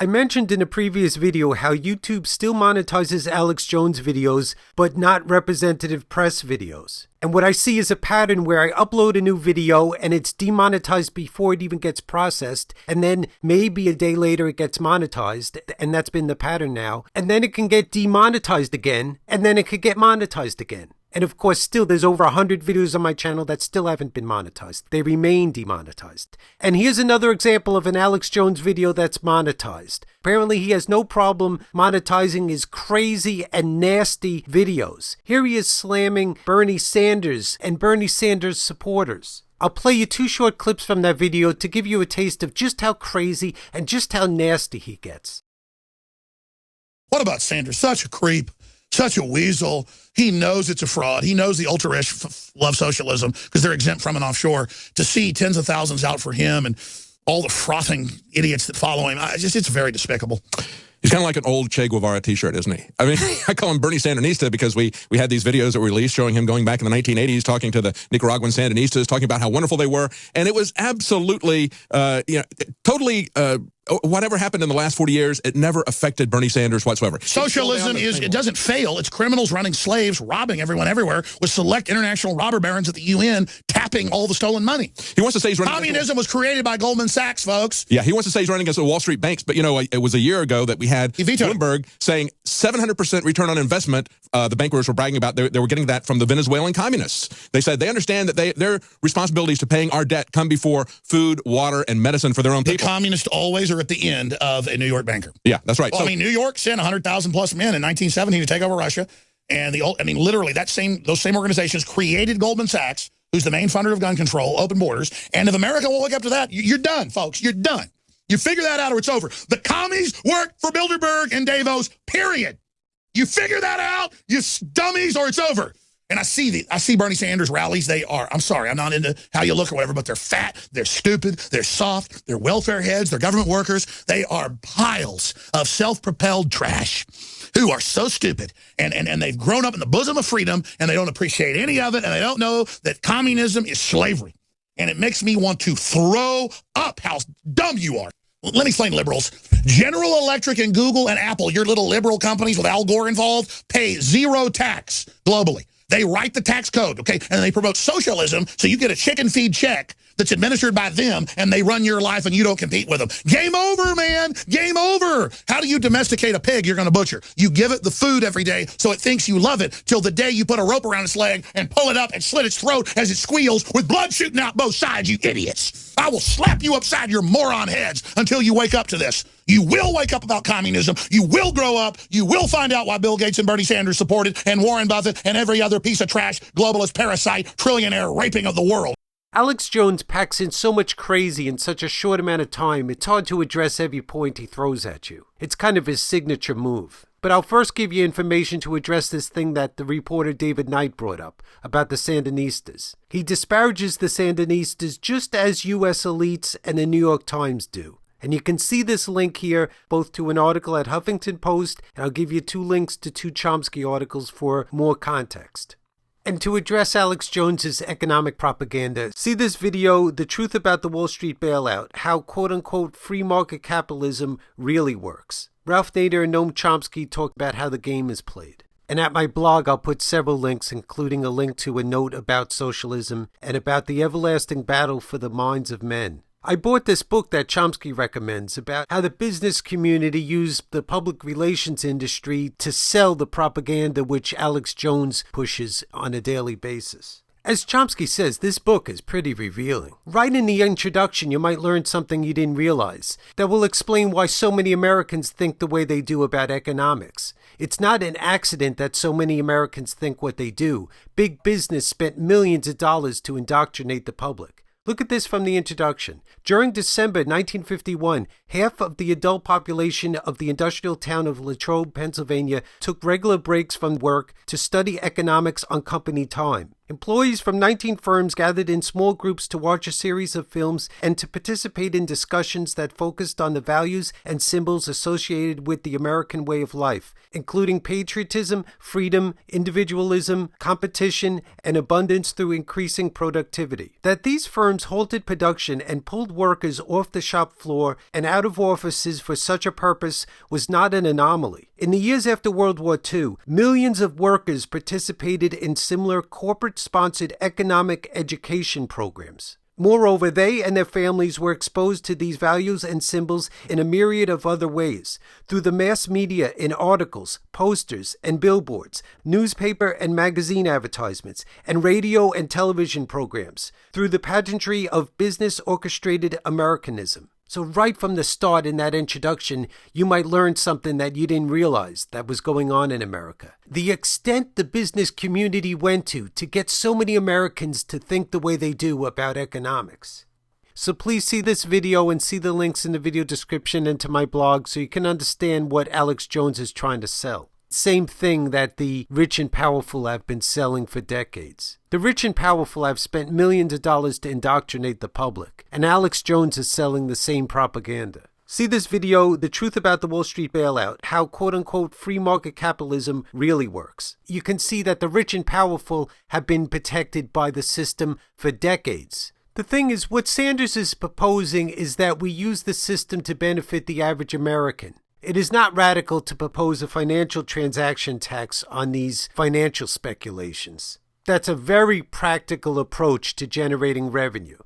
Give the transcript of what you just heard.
I mentioned in a previous video how YouTube still monetizes Alex Jones videos, but not representative press videos. And what I see is a pattern where I upload a new video and it's demonetized before it even gets processed, and then maybe a day later it gets monetized, and that's been the pattern now. And then it can get demonetized again, and then it could get monetized again. And of course, still, there's over 100 videos on my channel that still haven't been monetized. They remain demonetized. And here's another example of an Alex Jones video that's monetized. Apparently, he has no problem monetizing his crazy and nasty videos. Here he is slamming Bernie Sanders and Bernie Sanders supporters. I'll play you 2 short clips from that video to give you a taste of just how crazy and just how nasty he gets. What about Sanders? Such a creep. Such a weasel. He knows it's a fraud. He knows the ultra-rich love socialism because they're exempt from it offshore. To see tens of thousands out for him and all the frothing idiots that follow him, it's very despicable. He's kind of like an old Che Guevara T-shirt, isn't he? I mean, I call him Bernie Sandinista because we had these videos that were released showing him going back in the 1980s, talking to the Nicaraguan Sandinistas, talking about how wonderful they were, and it was absolutely, totally. Whatever happened in the last 40 years, it never affected Bernie Sanders whatsoever. Socialism it doesn't fail. It's criminals running slaves, robbing everyone everywhere, with select international robber barons at the UN tapping all the stolen money. He wants to say he's running. Communism was created by Goldman Sachs, folks. Yeah, he wants to say he's running against the Wall Street banks, but it was a year ago that we had Bloomberg saying 700% return on investment. The bankers were bragging about they were getting that from the Venezuelan communists. They said they understand that their responsibilities to paying our debt come before food, water, and medicine for their own people. The communists always are at the end of a New York banker. Yeah, that's right. Well, New York sent 100,000 plus men in 1970 to take over Russia, and literally those same organizations created Goldman Sachs, who's the main funder of gun control, open borders. And if America will wake up to that, you're done, folks. You're done. You figure that out or it's over. The commies work for Bilderberg and Davos. Period. You figure that out, you dummies, or it's over. And I see Bernie Sanders rallies. I'm sorry, I'm not into how you look or whatever, but they're fat, they're stupid, they're soft, they're welfare heads, they're government workers. They are piles of self-propelled trash who are so stupid. And they've grown up in the bosom of freedom, and they don't appreciate any of it, and they don't know that communism is slavery. And it makes me want to throw up how dumb you are. Let me explain, liberals. General Electric and Google and Apple, your little liberal companies with Al Gore involved, pay zero tax globally. They write the tax code, okay? And they promote socialism, so you get a chicken feed check that's administered by them, and they run your life, and you don't compete with them. Game over, man. Game over. How do you domesticate a pig you're going to butcher? You give it the food every day so it thinks you love it till the day you put a rope around its leg and pull it up and slit its throat as it squeals with blood shooting out both sides, you idiots. I will slap you upside your moron heads until you wake up to this. You will wake up about communism. You will grow up. You will find out why Bill Gates and Bernie Sanders supported, and Warren Buffett and every other piece of trash, globalist, parasite, trillionaire raping of the world. Alex Jones packs in so much crazy in such a short amount of time, it's hard to address every point he throws at you. It's kind of his signature move. But I'll first give you information to address this thing that the reporter David Knight brought up about the Sandinistas. He disparages the Sandinistas just as U.S. elites and the New York Times do. And you can see this link here both to an article at Huffington Post, and I'll give you 2 links to 2 Chomsky articles for more context. And to address Alex Jones's economic propaganda, see this video, The Truth About the Wall Street Bailout, how quote-unquote free market capitalism really works. Ralph Nader and Noam Chomsky talk about how the game is played. And at my blog, I'll put several links, including a link to a note about socialism and about the everlasting battle for the minds of men. I bought this book that Chomsky recommends about how the business community used the public relations industry to sell the propaganda which Alex Jones pushes on a daily basis. As Chomsky says, this book is pretty revealing. Right in the introduction, you might learn something you didn't realize that will explain why so many Americans think the way they do about economics. It's not an accident that so many Americans think what they do. Big business spent millions of dollars to indoctrinate the public. Look at this from the introduction. During December 1951, half of the adult population of the industrial town of Latrobe, Pennsylvania, took regular breaks from work to study economics on company time. Employees from 19 firms gathered in small groups to watch a series of films and to participate in discussions that focused on the values and symbols associated with the American way of life, including patriotism, freedom, individualism, competition, and abundance through increasing productivity. That these firms halted production and pulled workers off the shop floor and out of offices for such a purpose was not an anomaly. In the years after World War II, millions of workers participated in similar corporate-sponsored economic education programs. Moreover, they and their families were exposed to these values and symbols in a myriad of other ways, through the mass media in articles, posters, and billboards, newspaper and magazine advertisements, and radio and television programs, through the pageantry of business-orchestrated Americanism. So right from the start in that introduction, you might learn something that you didn't realize that was going on in America. The extent the business community went to get so many Americans to think the way they do about economics. So please see this video and see the links in the video description and to my blog so you can understand what Alex Jones is trying to sell. Same thing that the rich and powerful have been selling for decades. The rich and powerful have spent millions of dollars to indoctrinate the public, and Alex Jones is selling the same propaganda. See this video, The Truth About the Wall Street Bailout, how quote-unquote free market capitalism really works. You can see that the rich and powerful have been protected by the system for decades. The thing is, what Sanders is proposing is that we use the system to benefit the average American. It is not radical to propose a financial transaction tax on these financial speculations. That's a very practical approach to generating revenue.